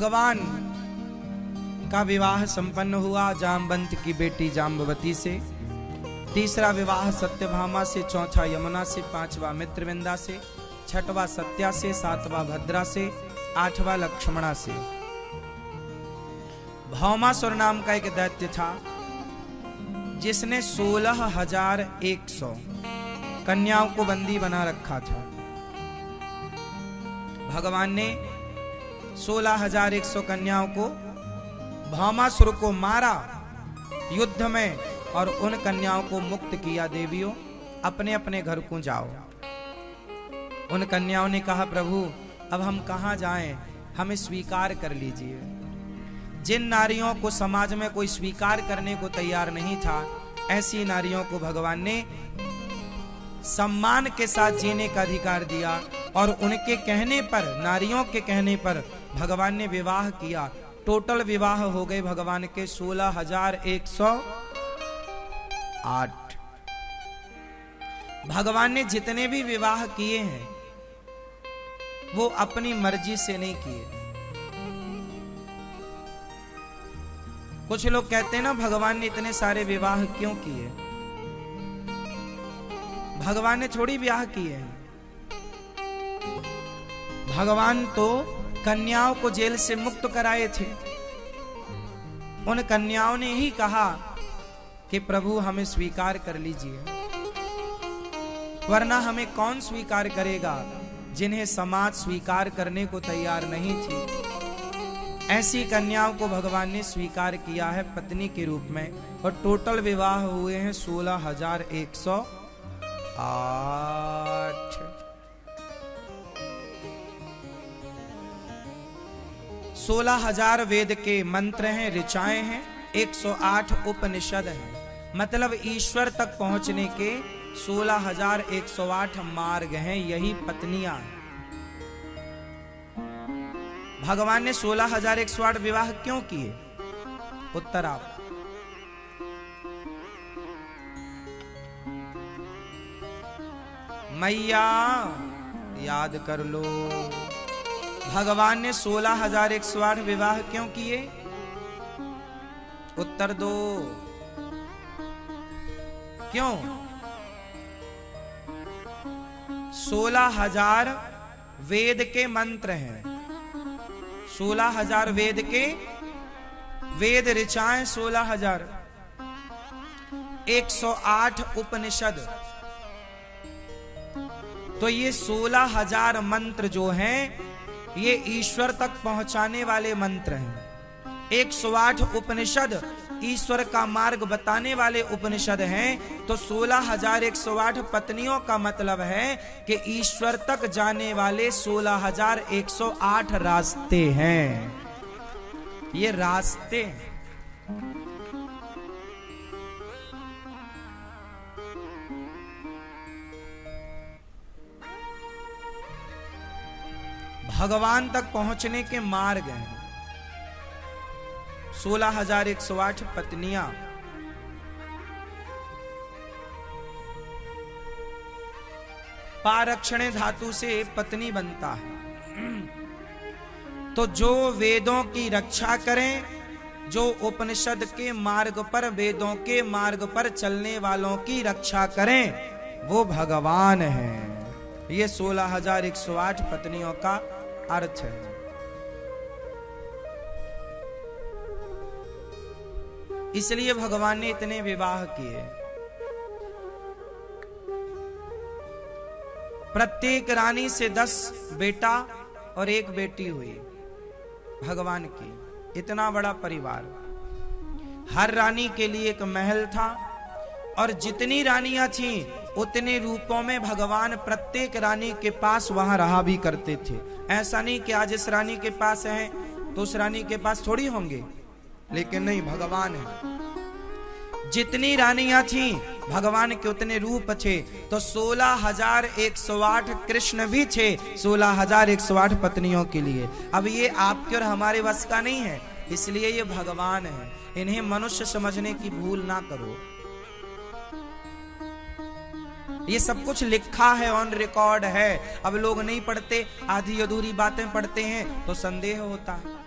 भगवान का विवाह संपन्न हुआ जामवंत की बेटी जाम्बवती से, तीसरा विवाह सत्यभामा से, चौथा यमुना से, पांचवा मित्रविंदा से, छठवां सत्या से, सातवां भद्रा से, आठवां लक्ष्मणा से। भौमासुर नाम का एक दैत्य था जिसने 16,100 कन्याओं को बंदी बना रखा था। भगवान ने 16,100 कन्याओं को भौमासुर को मारा युद्ध में और उन कन्याओं को मुक्त किया। देवियों अपने अपने घर को जाओ। उन कन्याओं ने कहा प्रभु अब हम कहां जाएं, हमें स्वीकार कर लीजिए। जिन नारियों को समाज में कोई स्वीकार करने को तैयार नहीं था, ऐसी नारियों को भगवान ने सम्मान के साथ जीने का अधिकार दिया और उनके कहने पर, नारियों के कहने पर भगवान ने विवाह किया। टोटल विवाह हो गए भगवान के 16,108। भगवान ने जितने भी विवाह किए हैं वो अपनी मर्जी से नहीं किए। कुछ लोग कहते हैं ना भगवान ने इतने सारे विवाह क्यों किए। भगवान ने थोड़ी विवाह किए हैं। भगवान तो कन्याओं को जेल से मुक्त कराए थे। उन कन्याओं ने ही कहा कि प्रभु हमें स्वीकार कर लीजिए, वरना हमें कौन स्वीकार करेगा जिन्हें समाज स्वीकार करने को तैयार नहीं थी। ऐसी कन्याओं को भगवान ने स्वीकार किया है पत्नी के रूप में और टोटल विवाह हुए हैं 16,108। 16,000 वेद के मंत्र हैं, ऋचाएं हैं, 108 उपनिषद हैं। मतलब ईश्वर तक पहुंचने के 16,108 मार्ग हैं। यही पत्नियां हैं। भगवान ने 16,108 विवाह क्यों किए? उत्तर आप। मैया याद कर लो, भगवान ने 16,108 विवाह क्यों किए? उत्तर दो। क्यों? 16,000 वेद के मंत्र हैं, 16,000 वेद के वेद ऋचाएं 16,000, 108 उपनिषद। तो ये 16,000 मंत्र जो हैं ये ईश्वर तक पहुंचाने वाले मंत्र हैं। 108 उपनिषद ईश्वर का मार्ग बताने वाले उपनिषद हैं। तो 16,108 पत्नियों का मतलब है कि ईश्वर तक जाने वाले 16,108 रास्ते हैं। ये रास्ते हैं। भगवान तक पहुंचने के मार्ग हैं। 16,108 पत्नियां। पारक्षणे धातु से पत्नी बनता है। तो जो वेदों की रक्षा करें, जो उपनिषद के मार्ग पर, वेदों के मार्ग पर चलने वालों की रक्षा करें, वो भगवान हैं। ये 16,108 पत्नियों का अर्थ है। इसलिए भगवान ने इतने विवाह किए। प्रत्येक रानी से 10 बेटा और 1 बेटी हुई भगवान की। इतना बड़ा परिवार। हर रानी के लिए एक महल था और जितनी रानियां थीं उतने रूपों में भगवान प्रत्येक रानी के पास वहां रहा भी करते थे। ऐसा नहीं कि आज इस रानी के पास है तो उस रानी के पास थोड़ी होंगे, लेकिन नहीं, भगवान है। जितनी रानियां थीं भगवान के उतने रूप थे। तो 16,108 कृष्ण भी थे 16,108 पत्नियों के लिए। अब ये आपके और हमारे वश का नहीं है, इसलिए ये भगवान है। इन्हें मनुष्य समझने की भूल ना करो। ये सब कुछ लिखा है, ऑन रिकॉर्ड है। अब लोग नहीं पढ़ते, आधी अधूरी बातें पढ़ते हैं तो संदेह होता है।